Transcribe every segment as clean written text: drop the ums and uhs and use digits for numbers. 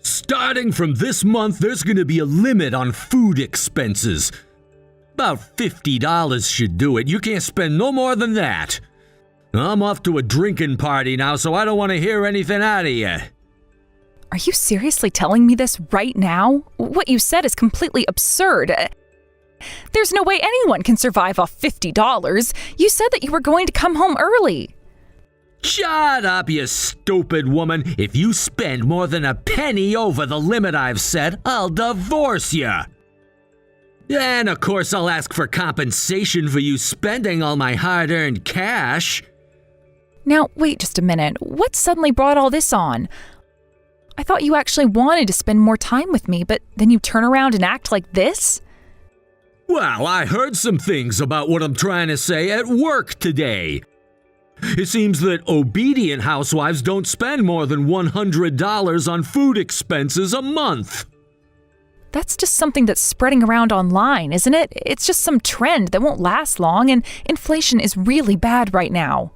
Starting from this month, there's going to be a limit on food expenses. About $50 should do it. You can't spend no more than that. I'm off to a drinking party now, so I don't want to hear anything out of you. Are you seriously telling me this right now? What you said is completely absurd. There's no way anyone can survive off $50. You said that you were going to come home early. Shut up, you stupid woman. If you spend more than a penny over the limit I've set, I'll divorce you. And of course I'll ask for compensation for you spending all my hard-earned cash. Now, wait just a minute. What suddenly brought all this on? I thought you actually wanted to spend more time with me, but then you turn around and act like this? Well, I heard some things about what I'm trying to say at work today. It seems that obedient housewives don't spend more than $100 on food expenses a month. That's just something that's spreading around online, isn't it? It's just some trend that won't last long, and inflation is really bad right now.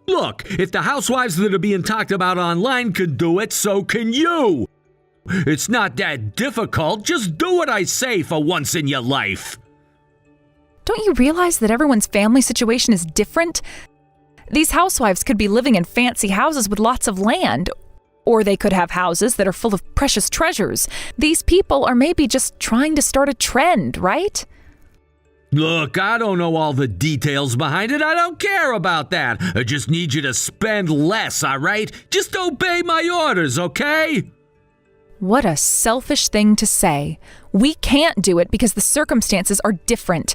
Look, if the housewives that are being talked about online can do it, so can you. It's not that difficult. Just do what I say for once in your life. Don't you realize that everyone's family situation is different? These housewives could be living in fancy houses with lots of land, or they could have houses that are full of precious treasures. These people are maybe just trying to start a trend, right? Look, I don't know all the details behind it. I don't care about that. I just need you to spend less, all right? Just obey my orders, okay? What a selfish thing to say. We can't do it because the circumstances are different.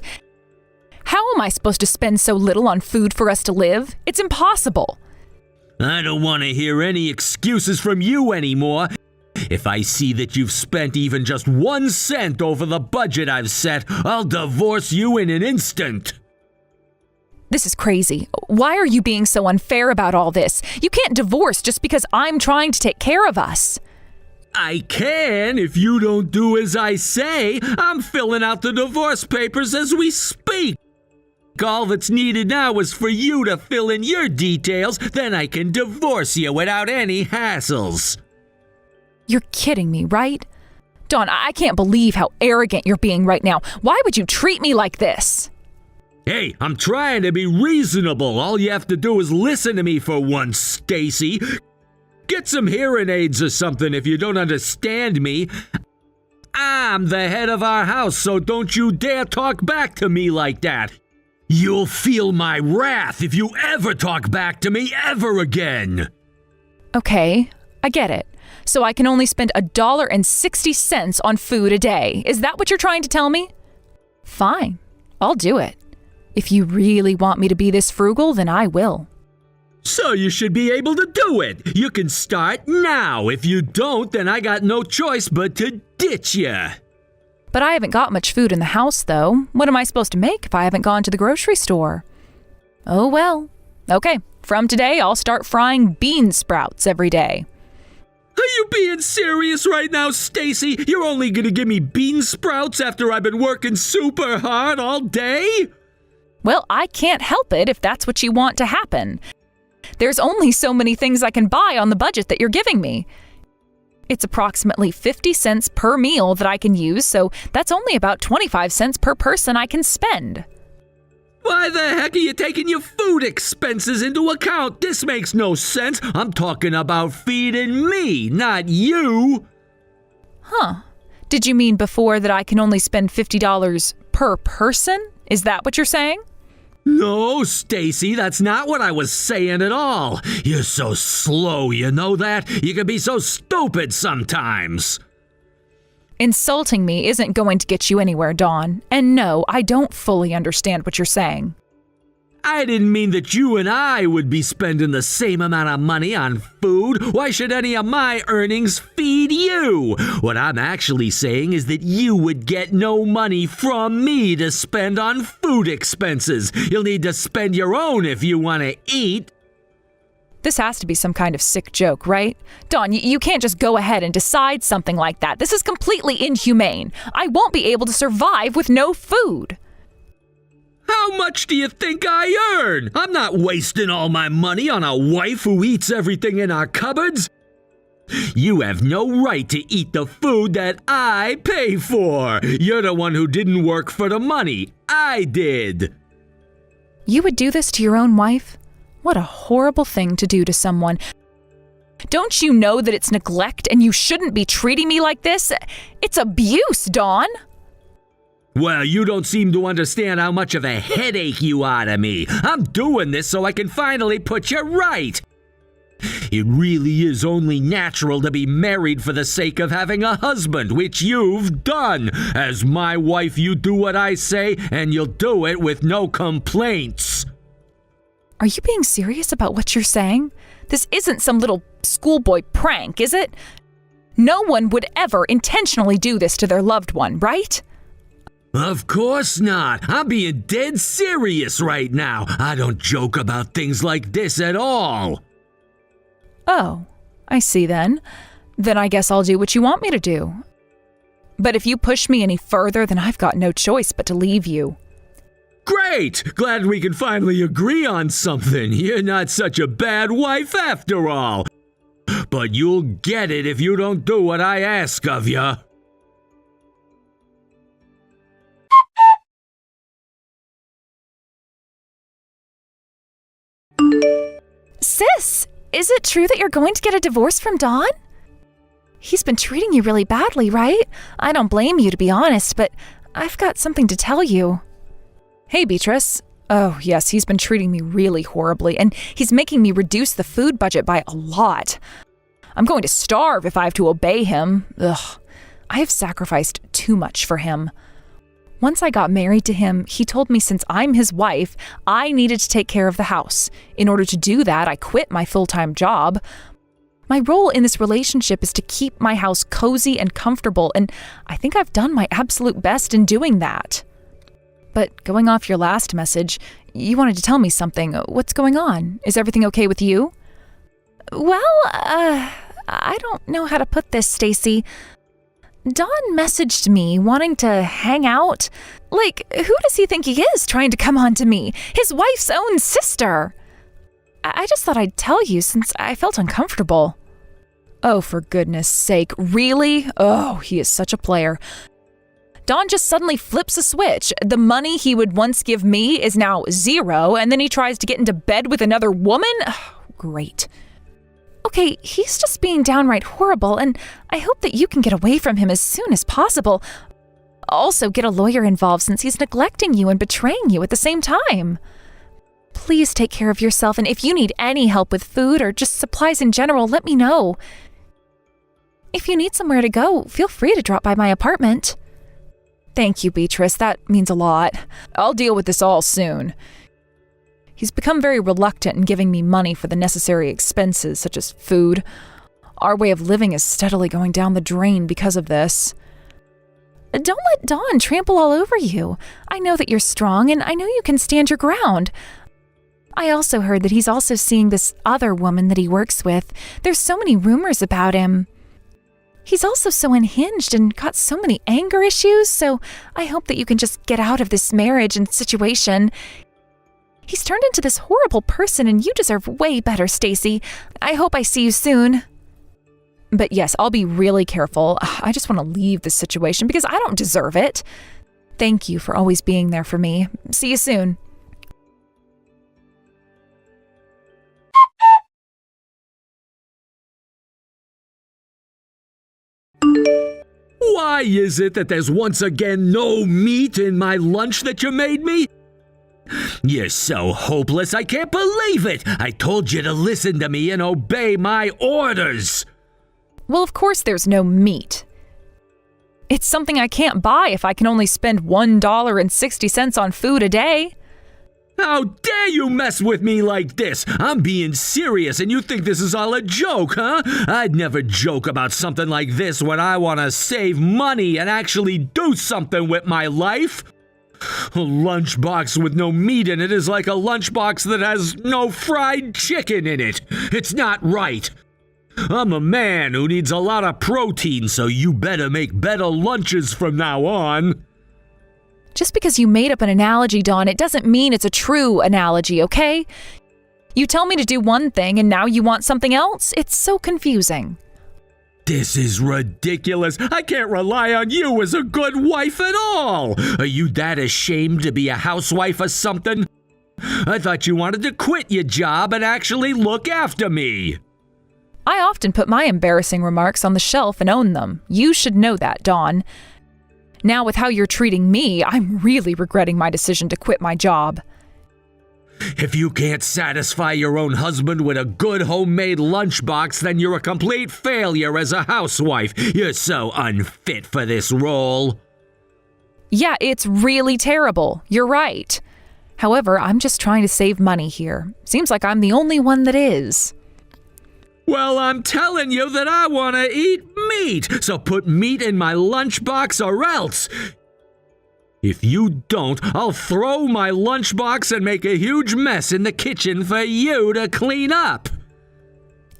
How am I supposed to spend so little on food for us to live? It's impossible. I don't want to hear any excuses from you anymore. If I see that you've spent even just 1 cent over the budget I've set, I'll divorce you in an instant. This is crazy. Why are you being so unfair about all this? You can't divorce just because I'm trying to take care of us. I can if you don't do as I say. I'm filling out the divorce papers as we speak. All that's needed now is for you to fill in your details, then I can divorce you without any hassles. You're kidding me, right? Dawn, I can't believe how arrogant you're being right now. Why would you treat me like this? Hey, I'm trying to be reasonable. All you have to do is listen to me for once, Stacy. Get some hearing aids or something if you don't understand me. I'm the head of our house, so don't you dare talk back to me like that. You'll feel my wrath if you ever talk back to me ever again. Okay, I get it. So I can only spend $1.60 on food a day. Is that what you're trying to tell me? Fine, I'll do it. If you really want me to be this frugal, then I will. So you should be able to do it. You can start now. If you don't, then I got no choice but to ditch you. But I haven't got much food in the house, though. What am I supposed to make if I haven't gone to the grocery store? Oh well. Okay, from today I'll start frying bean sprouts every day. Are you being serious right now, Stacy? You're only gonna give me bean sprouts after I've been working super hard all day? Well, I can't help it if that's what you want to happen. There's only so many things I can buy on the budget that you're giving me. It's approximately 50 cents per meal that I can use, so that's only about 25 cents per person I can spend. Why the heck are you taking your food expenses into account? This makes no sense. I'm talking about feeding me, not you. Huh. Did you mean before that I can only spend $50 per person? Is that what you're saying? No, Stacy, that's not what I was saying at all. You're so slow, you know that? You can be so stupid sometimes. Insulting me isn't going to get you anywhere, Dawn. And no, I don't fully understand what you're saying. I didn't mean that you and I would be spending the same amount of money on food. Why should any of my earnings feed you? What I'm actually saying is that you would get no money from me to spend on food expenses. You'll need to spend your own if you want to eat. This has to be some kind of sick joke, right? Dawn, you can't just go ahead and decide something like that. This is completely inhumane. I won't be able to survive with no food. How much do you think I earn? I'm not wasting all my money on a wife who eats everything in our cupboards. You have no right to eat the food that I pay for. You're the one who didn't work for the money. I did. You would do this to your own wife? What a horrible thing to do to someone. Don't you know that it's neglect and you shouldn't be treating me like this? It's abuse, Dawn. Well, you don't seem to understand how much of a headache you are to me. I'm doing this so I can finally put you right. It really is only natural to be married for the sake of having a husband, which you've done. As my wife, you do what I say, and you'll do it with no complaints. Are you being serious about what you're saying? This isn't some little schoolboy prank, is it? No one would ever intentionally do this to their loved one, right? Of course not. I'm being dead serious right now. I don't joke about things like this at all. Oh, I see then. Then I guess I'll do what you want me to do. But if you push me any further, then I've got no choice but to leave you. Great! Glad we can finally agree on something. You're not such a bad wife after all. But you'll get it if you don't do what I ask of you. Sis, is it true that you're going to get a divorce from Don? He's been treating you really badly, right? I don't blame you, to be honest, but I've got something to tell you. Hey, Beatrice. Oh, yes, he's been treating me really horribly, and he's making me reduce the food budget by a lot. I'm going to starve if I have to obey him. Ugh, I have sacrificed too much for him. Once I got married to him, he told me since I'm his wife, I needed to take care of the house. In order to do that, I quit my full-time job. My role in this relationship is to keep my house cozy and comfortable, and I think I've done my absolute best in doing that. But going off your last message, you wanted to tell me something. What's going on? Is everything okay with you? Well, I don't know how to put this, Stacy. Don messaged me wanting to hang out. Like, who does he think he is trying to come on to me? His wife's own sister. I just thought I'd tell you since I felt uncomfortable. Oh, for goodness sake, really? Oh, he is such a player. Don just suddenly flips a switch. The money he would once give me is now zero, and then he tries to get into bed with another woman? Oh, great. Okay, he's just being downright horrible, and I hope that you can get away from him as soon as possible. Also, get a lawyer involved since he's neglecting you and betraying you at the same time. Please take care of yourself, and if you need any help with food or just supplies in general, let me know. If you need somewhere to go, feel free to drop by my apartment. Thank you, Beatrice. That means a lot. I'll deal with this all soon. He's become very reluctant in giving me money for the necessary expenses, such as food. Our way of living is steadily going down the drain because of this. Don't let Don trample all over you. I know that you're strong, and I know you can stand your ground. I also heard that he's also seeing this other woman that he works with. There's so many rumors about him. He's also so unhinged and got so many anger issues, so I hope that you can just get out of this marriage and situation. He's turned into this horrible person, and you deserve way better, Stacy. I hope I see you soon. But yes, I'll be really careful. I just want to leave this situation because I don't deserve it. Thank you for always being there for me. See you soon. Why is it that there's once again no meat in my lunch that you made me? You're so hopeless, I can't believe it! I told you to listen to me and obey my orders! Well, of course there's no meat. It's something I can't buy if I can only spend $1.60 on food a day. How dare you mess with me like this? I'm being serious and you think this is all a joke, huh? I'd never joke about something like this when I want to save money and actually do something with my life. A lunchbox with no meat in it is like a lunchbox that has no fried chicken in it. It's not right. I'm a man who needs a lot of protein, so you better make better lunches from now on. Just because you made up an analogy, Dawn, it doesn't mean it's a true analogy, okay? You tell me to do one thing and now you want something else? It's so confusing. This is ridiculous. I can't rely on you as a good wife at all. Are you that ashamed to be a housewife or something? I thought you wanted to quit your job and actually look after me. I often put my embarrassing remarks on the shelf and own them. You should know that, Dawn. Now with how you're treating me, I'm really regretting my decision to quit my job. If you can't satisfy your own husband with a good homemade lunchbox, then you're a complete failure as a housewife. You're so unfit for this role. Yeah, it's really terrible. You're right. However, I'm just trying to save money here. Seems like I'm the only one that is. Well, I'm telling you that I want to eat meat, so put meat in my lunchbox or else. If you don't, I'll throw my lunchbox and make a huge mess in the kitchen for you to clean up.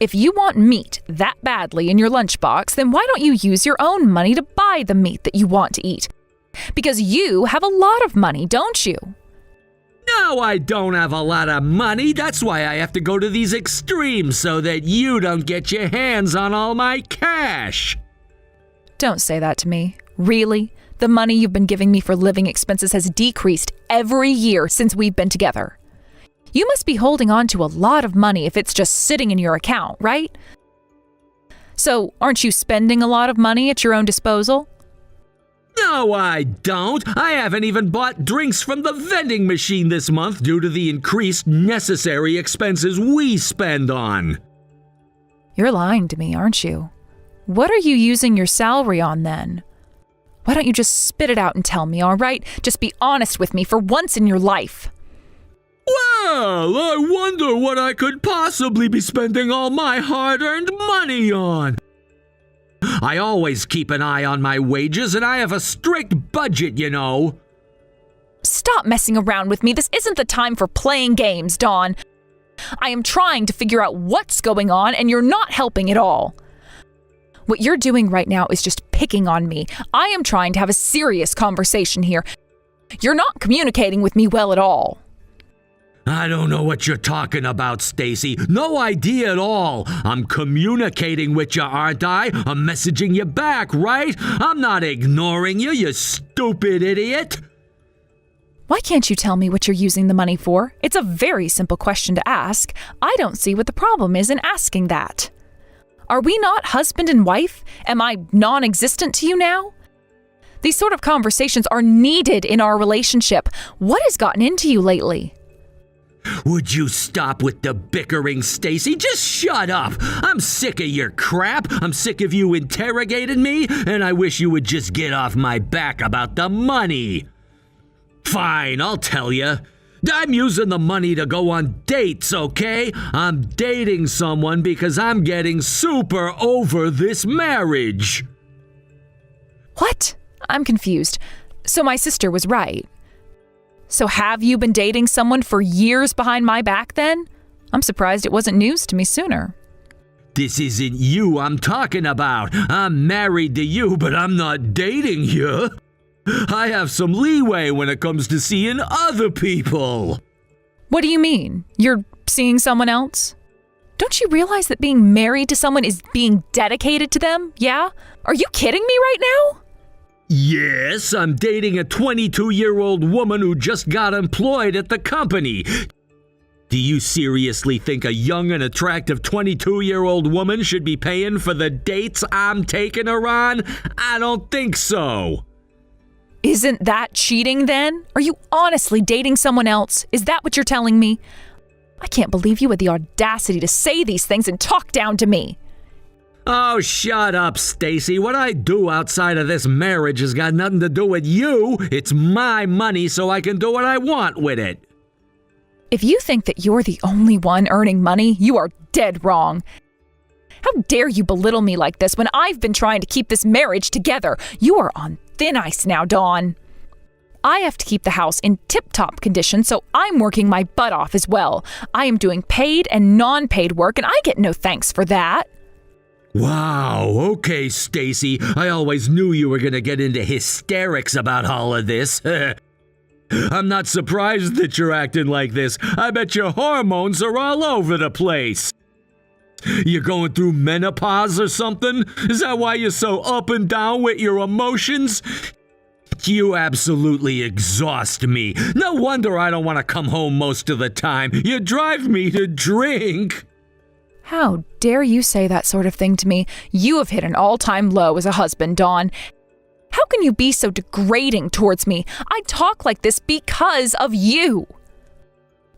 If you want meat that badly in your lunchbox, then why don't you use your own money to buy the meat that you want to eat? Because you have a lot of money, don't you? No, I don't have a lot of money. That's why I have to go to these extremes so that you don't get your hands on all my cash. Don't say that to me. Really? The money you've been giving me for living expenses has decreased every year since we've been together. You must be holding on to a lot of money if it's just sitting in your account, right? So, aren't you spending a lot of money at your own disposal? No, I don't. I haven't even bought drinks from the vending machine this month due to the increased necessary expenses we spend on. You're lying to me, aren't you? What are you using your salary on then? Why don't you just spit it out and tell me, all right? Just be honest with me for once in your life. Well, I wonder what I could possibly be spending all my hard-earned money on. I always keep an eye on my wages, and I have a strict budget, you know. Stop messing around with me. This isn't the time for playing games, Dawn. I am trying to figure out what's going on, and you're not helping at all. What you're doing right now is just picking on me. I am trying to have a serious conversation here. You're not communicating with me well at all. I don't know what you're talking about, Stacy. No idea at all. I'm communicating with you, aren't I? I'm messaging you back, right? I'm not ignoring you, you stupid idiot. Why can't you tell me what you're using the money for? It's a very simple question to ask. I don't see what the problem is in asking that. Are we not husband and wife? Am I non-existent to you now? These sort of conversations are needed in our relationship. What has gotten into you lately? Would you stop with the bickering, Stacy? Just shut up. I'm sick of your crap. I'm sick of you interrogating me, and I wish you would just get off my back about the money. Fine, I'll tell you. I'm using the money to go on dates, okay? I'm dating someone because I'm getting super over this marriage. What? I'm confused. So my sister was right. So have you been dating someone for years behind my back then? I'm surprised it wasn't news to me sooner. This isn't you I'm talking about. I'm married to you, but I'm not dating you. I have some leeway when it comes to seeing other people. What do you mean? You're seeing someone else? Don't you realize that being married to someone is being dedicated to them? Yeah? Are you kidding me right now? Yes, I'm dating a 22-year-old woman who just got employed at the company. Do you seriously think a young and attractive 22-year-old woman should be paying for the dates I'm taking her on? I don't think so. Isn't that cheating then? Are you honestly dating someone else? Is that what you're telling me? I can't believe you had the audacity to say these things and talk down to me. Oh, shut up, Stacy. What I do outside of this marriage has got nothing to do with you. It's my money, so I can do what I want with it. If you think that you're the only one earning money, you are dead wrong. How dare you belittle me like this when I've been trying to keep this marriage together? You are on thin ice now, Dawn. I have to keep the house in tip-top condition, so I'm working my butt off as well. I am doing paid and non-paid work, and I get no thanks for that. Wow, okay, Stacy. I always knew you were gonna get into hysterics about all of this. I'm not surprised that you're acting like this. I bet your hormones are all over the place. You going through menopause or something? Is that why you're so up and down with your emotions? You absolutely exhaust me. No wonder I don't want to come home most of the time. You drive me to drink. How dare you say that sort of thing to me? You have hit an all-time low as a husband, Dawn. How can you be so degrading towards me? I talk like this because of you.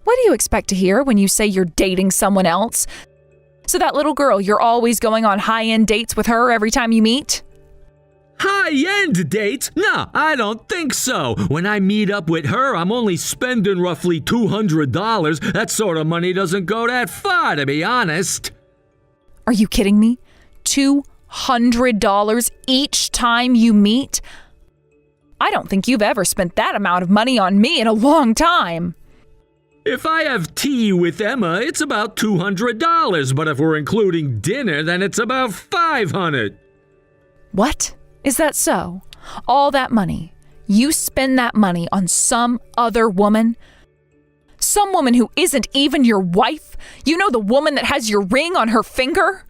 What do you expect to hear when you say you're dating someone else? So that little girl, you're always going on high-end dates with her every time you meet? High-end dates? No, I don't think so. When I meet up with her, I'm only spending roughly $200. That sort of money doesn't go that far, to be honest. Are you kidding me? $200 each time you meet? I don't think you've ever spent that amount of money on me in a long time. If I have tea with Emma, it's about $200, but if we're including dinner, then it's about $500. What? Is that so? All that money? You spend that money on some other woman? Some woman who isn't even your wife? You know, the woman that has your ring on her finger?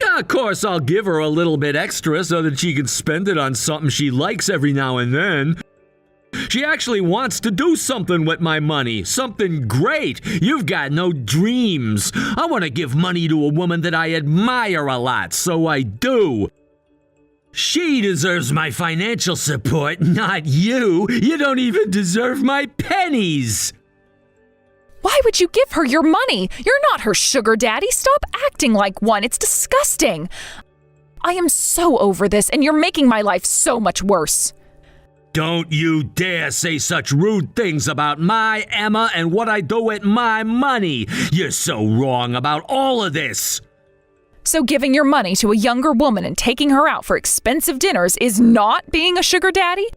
Of course, I'll give her a little bit extra so that she can spend it on something she likes every now and then. She actually wants to do something with my money, something great. You've got no dreams. I want to give money to a woman that I admire a lot, so I do. She deserves my financial support, not you. You don't even deserve my pennies. Why would you give her your money? You're not her sugar daddy. Stop acting like one. It's disgusting. I am so over this, and you're making my life so much worse. Don't you dare say such rude things about my Emma and what I do with my money. You're so wrong about all of this. So giving your money to a younger woman and taking her out for expensive dinners is not being a sugar daddy?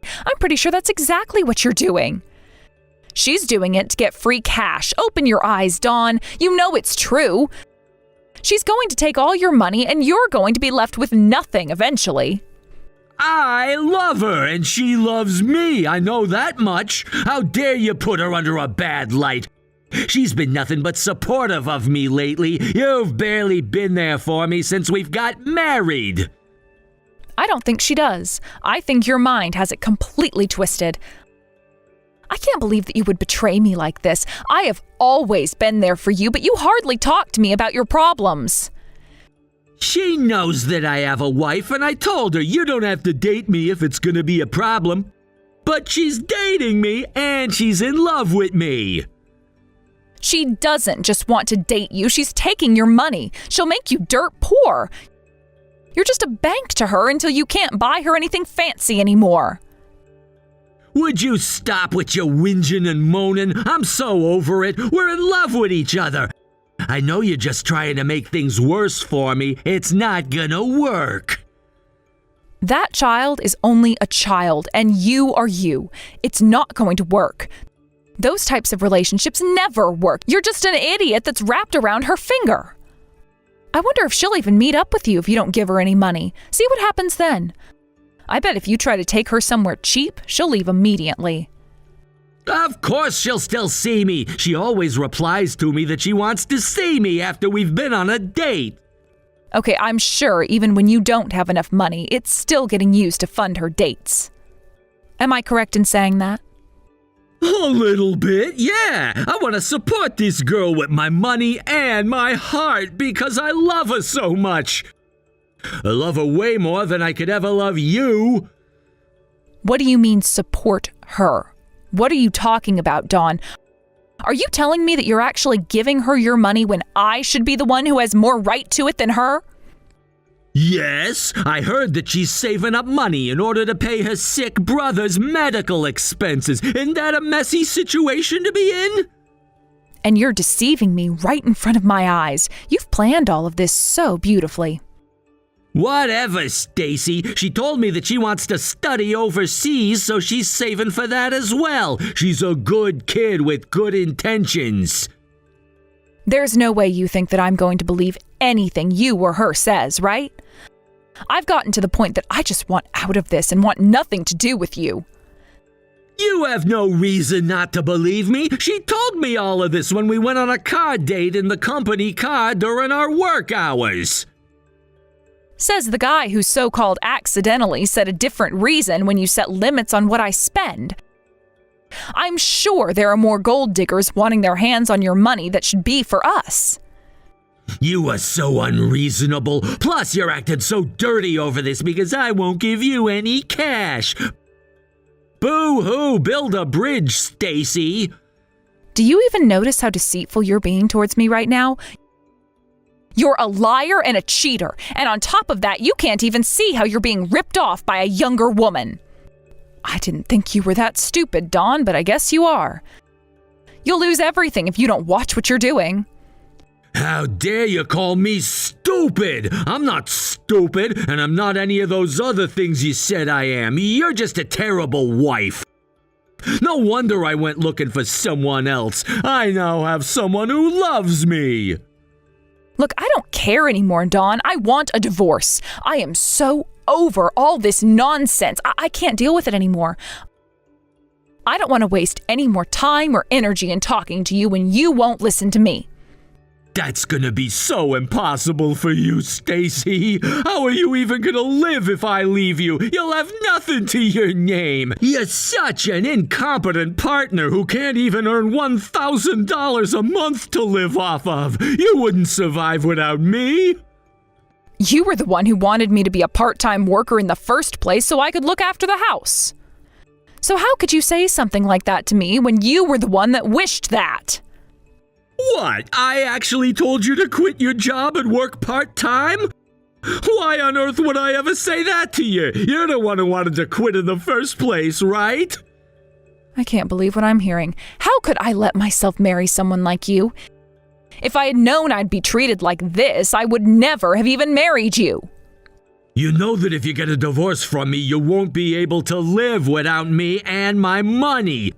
I'm pretty sure that's exactly what you're doing. She's doing it to get free cash. Open your eyes, Dawn. You know it's true. She's going to take all your money and you're going to be left with nothing eventually. I love her and she loves me. I know that much. How dare you put her under a bad light? She's been nothing but supportive of me lately. You've barely been there for me since we've got married. I don't think she does. I think your mind has it completely twisted. I can't believe that you would betray me like this. I have always been there for you, but you hardly talk to me about your problems. She knows that I have a wife, and I told her you don't have to date me if it's gonna be a problem. But she's dating me, and she's in love with me. She doesn't just want to date you. She's taking your money. She'll make you dirt poor. You're just a bank to her until you can't buy her anything fancy anymore. Would you stop with your whinging and moaning? I'm so over it. We're in love with each other. I know you're just trying to make things worse for me. It's not gonna work. That child is only a child, and you are you. It's not going to work. Those types of relationships never work. You're just an idiot that's wrapped around her finger. I wonder if she'll even meet up with you if you don't give her any money. See what happens then. I bet if you try to take her somewhere cheap, she'll leave immediately. Of course she'll still see me. She always replies to me that she wants to see me after we've been on a date. Okay, I'm sure even when you don't have enough money, it's still getting used to fund her dates. Am I correct in saying that? A little bit, yeah. I want to support this girl with my money and my heart because I love her so much. I love her way more than I could ever love you. What do you mean support her? What are you talking about, Dawn? Are you telling me that you're actually giving her your money when I should be the one who has more right to it than her? Yes, I heard that she's saving up money in order to pay her sick brother's medical expenses. Isn't that a messy situation to be in? And you're deceiving me right in front of my eyes. You've planned all of this so beautifully. Whatever, Stacy. She told me that she wants to study overseas, so she's saving for that as well. She's a good kid with good intentions. There's no way you think that I'm going to believe anything you or her says, right? I've gotten to the point that I just want out of this and want nothing to do with you. You have no reason not to believe me. She told me all of this when we went on a car date in the company car during our work hours. Says the guy who so-called accidentally said a different reason when you set limits on what I spend. I'm sure there are more gold diggers wanting their hands on your money that should be for us. You are so unreasonable. Plus, you're acting so dirty over this because I won't give you any cash. Boo-hoo, build a bridge, Stacy. Do you even notice how deceitful you're being towards me right now? You're a liar and a cheater, and on top of that, you can't even see how you're being ripped off by a younger woman. I didn't think you were that stupid, Dawn, but I guess you are. You'll lose everything if you don't watch what you're doing. How dare you call me stupid? I'm not stupid, and I'm not any of those other things you said I am. You're just a terrible wife. No wonder I went looking for someone else. I now have someone who loves me. Look, I don't care anymore, Dawn. I want a divorce. I am so over all this nonsense. I can't deal with it anymore. I don't want to waste any more time or energy in talking to you when you won't listen to me. That's gonna be so impossible for you, Stacy. How are you even gonna live if I leave you? You'll have nothing to your name. You're such an incompetent partner who can't even earn $1,000 a month to live off of. You wouldn't survive without me. You were the one who wanted me to be a part-time worker in the first place so I could look after the house. So how could you say something like that to me when you were the one that wished that? What? I actually told you to quit your job and work part-time? Why on earth would I ever say that to you? You're the one who wanted to quit in the first place, right? I can't believe what I'm hearing. How could I let myself marry someone like you? If I had known I'd be treated like this, I would never have even married you. You know that if you get a divorce from me, you won't be able to live without me and my money.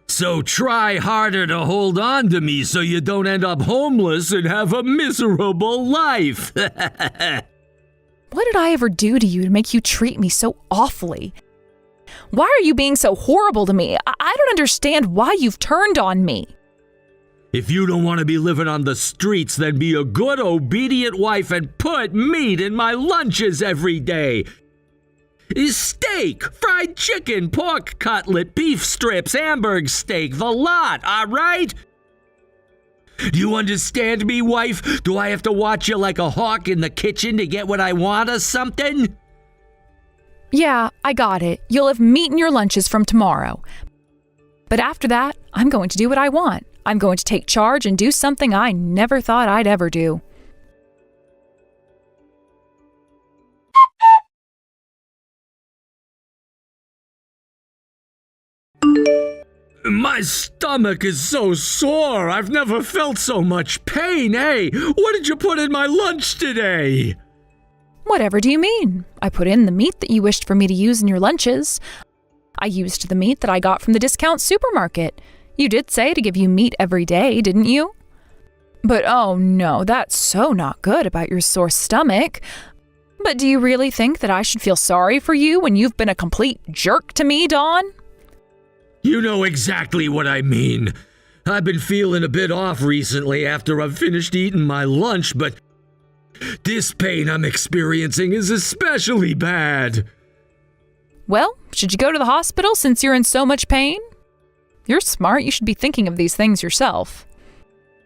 So try harder to hold on to me so you don't end up homeless and have a miserable life. What did I ever do to you to make you treat me so awfully? Why are you being so horrible to me? I don't understand why you've turned on me. If you don't want to be living on the streets, then be a good, obedient wife and put meat in my lunches every day. Steak, fried chicken, pork cutlet, beef strips, Hamburg steak, the lot, all right? Do you understand me, wife? Do I have to watch you like a hawk in the kitchen to get what I want or something? Yeah, I got it. You'll have meat in your lunches from tomorrow. But after that, I'm going to do what I want. I'm going to take charge and do something I never thought I'd ever do. My stomach is so sore. I've never felt so much pain, eh? What did you put in my lunch today? Whatever do you mean? I put in the meat that you wished for me to use in your lunches. I used the meat that I got from the discount supermarket. You did say to give you meat every day, didn't you? But oh no, that's so not good about your sore stomach. But do you really think that I should feel sorry for you when you've been a complete jerk to me, Dawn? You know exactly what I mean. I've been feeling a bit off recently after I've finished eating my lunch, but this pain I'm experiencing is especially bad. Well, should you go to the hospital since you're in so much pain? You're smart. You should be thinking of these things yourself.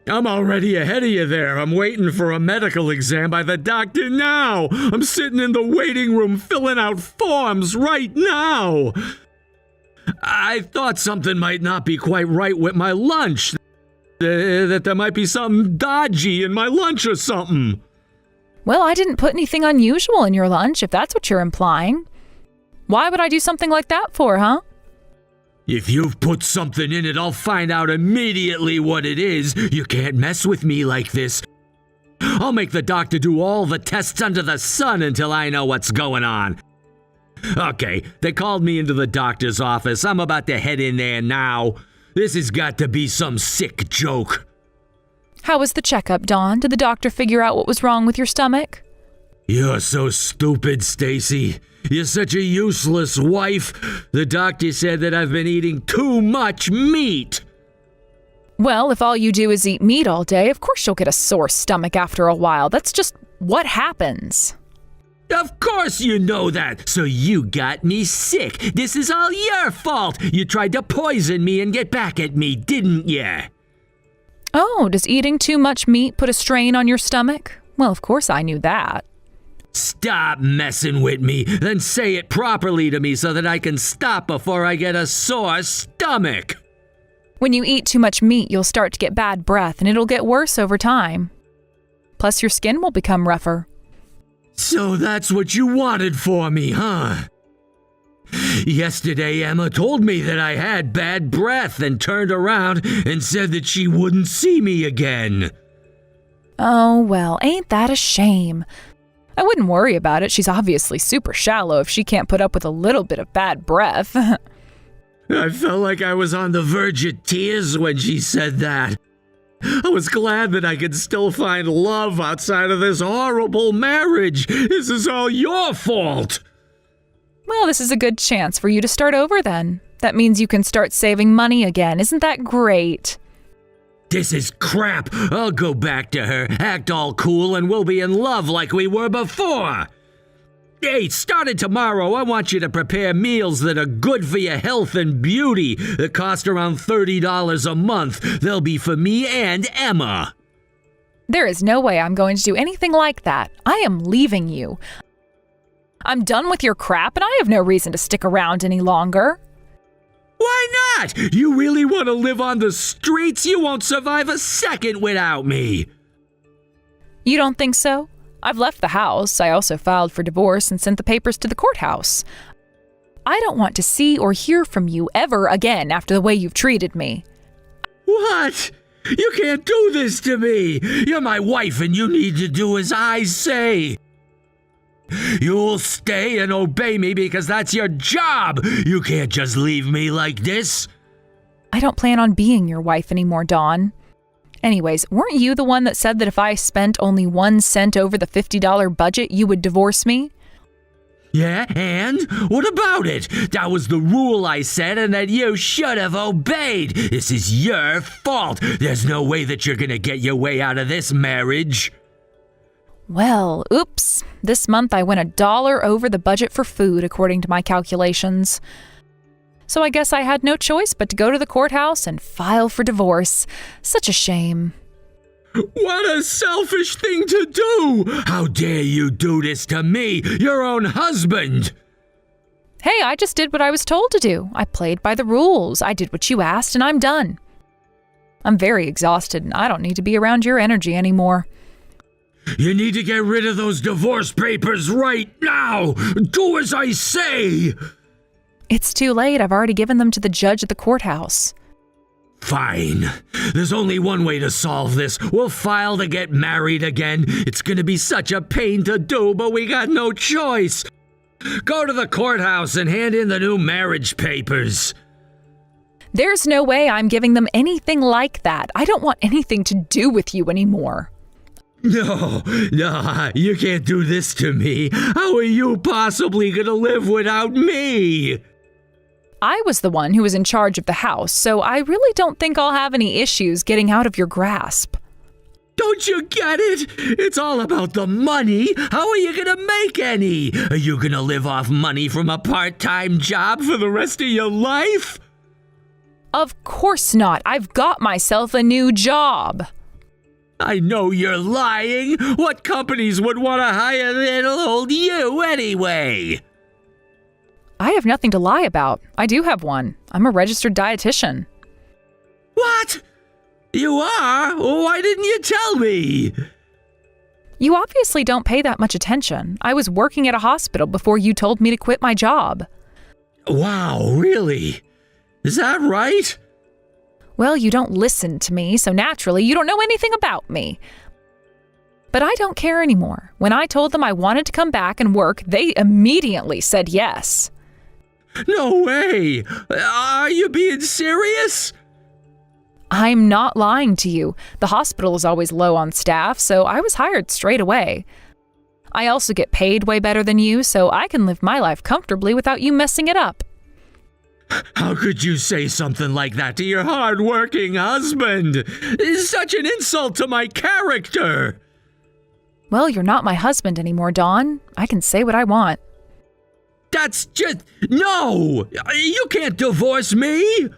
I'm already ahead of you there. I'm waiting for a medical exam by the doctor now. I'm sitting in the waiting room filling out forms right now. I thought something might not be quite right with my lunch. That there might be something dodgy in my lunch or something. Well, I didn't put anything unusual in your lunch, if that's what you're implying. Why would I do something like that for, huh? If you've put something in it, I'll find out immediately what it is. You can't mess with me like this. I'll make the doctor do all the tests under the sun until I know what's going on. Okay, they called me into the doctor's office. I'm about to head in there now. This has got to be some sick joke. How was the checkup, Dawn? Did the doctor figure out what was wrong with your stomach? You're so stupid, Stacy. You're such a useless wife. The doctor said that I've been eating too much meat. Well, if all you do is eat meat all day, of course you'll get a sore stomach after a while. That's just what happens. Of course you know that, so you got me sick. This is all your fault. You tried to poison me and get back at me, didn't you? Oh, does eating too much meat put a strain on your stomach? Well, of course I knew that. Stop messing with me, then say it properly to me so that I can stop before I get a sore stomach. When you eat too much meat, you'll start to get bad breath, and it'll get worse over time. Plus, your skin will become rougher. So that's what you wanted for me, huh? Yesterday, Emma told me that I had bad breath and turned around and said that she wouldn't see me again. Oh, well, ain't that a shame? I wouldn't worry about it. She's obviously super shallow if she can't put up with a little bit of bad breath. I felt like I was on the verge of tears when she said that. I was glad that I could still find love outside of this horrible marriage. This is all your fault. Well, this is a good chance for you to start over then. That means you can start saving money again. Isn't that great? This is crap. I'll go back to her, act all cool, and we'll be in love like we were before. Hey, starting tomorrow, I want you to prepare meals that are good for your health and beauty that cost around $30 a month. They'll be for me and Emma. There is no way I'm going to do anything like that. I am leaving you. I'm done with your crap, and I have no reason to stick around any longer. Why not? You really want to live on the streets? You won't survive a second without me. You don't think so? I've left the house. I also filed for divorce and sent the papers to the courthouse. I don't want to see or hear from you ever again after the way you've treated me. What? You can't do this to me. You're my wife and you need to do as I say. You'll stay and obey me because that's your job. You can't just leave me like this. I don't plan on being your wife anymore, Dawn. Anyways, weren't you the one that said that if I spent only 1 cent over the $50 budget, you would divorce me? Yeah, and? What about it? That was the rule I set and that you should have obeyed. This is your fault. There's no way that you're gonna get your way out of this marriage. Well, oops. This month I went $1 over the budget for food, according to my calculations. So I guess I had no choice but to go to the courthouse and file for divorce. Such a shame. What a selfish thing to do! How dare you do this to me, your own husband? Hey, I just did what I was told to do. I played by the rules. I did what you asked, and I'm done. I'm very exhausted, and I don't need to be around your energy anymore. You need to get rid of those divorce papers right now! Do as I say! It's too late. I've already given them to the judge at the courthouse. Fine. There's only one way to solve this. We'll file to get married again. It's gonna be such a pain to do, but we got no choice. Go to the courthouse and hand in the new marriage papers. There's no way I'm giving them anything like that. I don't want anything to do with you anymore. No, you can't do this to me. How are you possibly gonna live without me? I was the one who was in charge of the house, so I really don't think I'll have any issues getting out of your grasp. Don't you get it? It's all about the money. How are you gonna make any? Are you gonna live off money from a part-time job for the rest of your life? Of course not. I've got myself a new job. I know you're lying. What companies would want to hire little old you anyway? I have nothing to lie about. I do have one. I'm a registered dietitian. What? You are? Why didn't you tell me? You obviously don't pay that much attention. I was working at a hospital before you told me to quit my job. Wow, really? Is that right? Well, you don't listen to me, so naturally you don't know anything about me. But I don't care anymore. When I told them I wanted to come back and work, they immediately said yes. No way! Are you being serious? I'm not lying to you. The hospital is always low on staff, so I was hired straight away. I also get paid way better than you, so I can live my life comfortably without you messing it up. How could you say something like that to your hard-working husband? It's such an insult to my character. Well, you're not my husband anymore, Dawn. I can say what I want. That's just... No! You can't divorce me!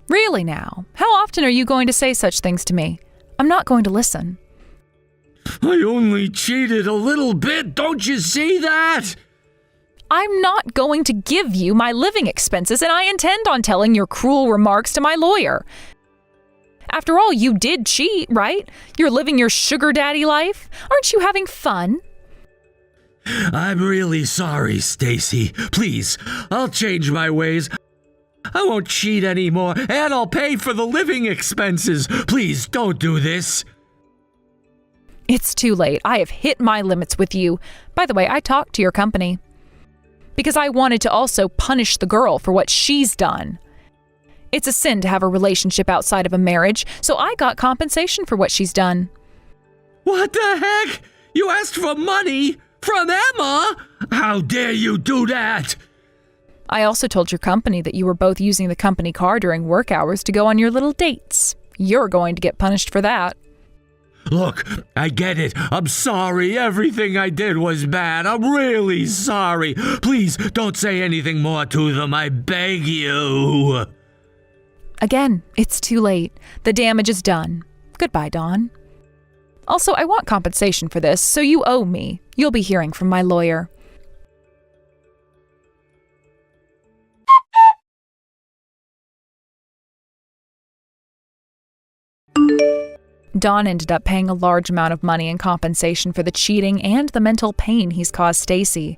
Really now? How often are you going to say such things to me? I'm not going to listen. I only cheated a little bit, don't you see that? I'm not going to give you my living expenses, and I intend on telling your cruel remarks to my lawyer. After all, you did cheat, right? You're living your sugar daddy life. Aren't you having fun? I'm really sorry, Stacy. Please, I'll change my ways. I won't cheat anymore, and I'll pay for the living expenses. Please, don't do this. It's too late. I have hit my limits with you. By the way, I talked to your company because I wanted to also punish the girl for what she's done. It's a sin to have a relationship outside of a marriage, so I got compensation for what she's done. What the heck? You asked for money from Emma? How dare you do that? I also told your company that you were both using the company car during work hours to go on your little dates. You're going to get punished for that. Look, I get it. I'm sorry. Everything I did was bad. I'm really sorry. Please don't say anything more to them. I beg you. Again, it's too late. The damage is done. Goodbye, Dawn. Also, I want compensation for this, so you owe me. You'll be hearing from my lawyer. Don ended up paying a large amount of money in compensation for the cheating and the mental pain he's caused Stacy.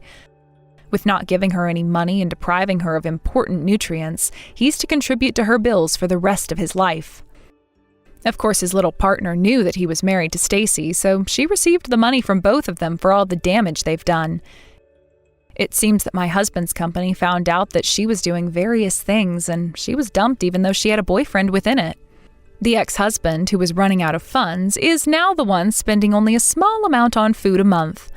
With not giving her any money and depriving her of important nutrients, he's to contribute to her bills for the rest of his life. Of course, his little partner knew that he was married to Stacy, so she received the money from both of them for all the damage they've done. It seems that my husband's company found out that she was doing various things, and she was dumped even though she had a boyfriend within it. The ex-husband, who was running out of funds, is now the one spending only a small amount on food a month.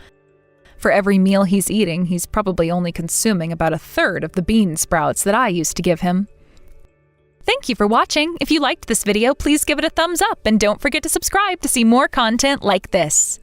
For every meal he's eating, he's probably only consuming about a third of the bean sprouts that I used to give him. Thank you for watching. If you liked this video, please give it a thumbs up and don't forget to subscribe to see more content like this.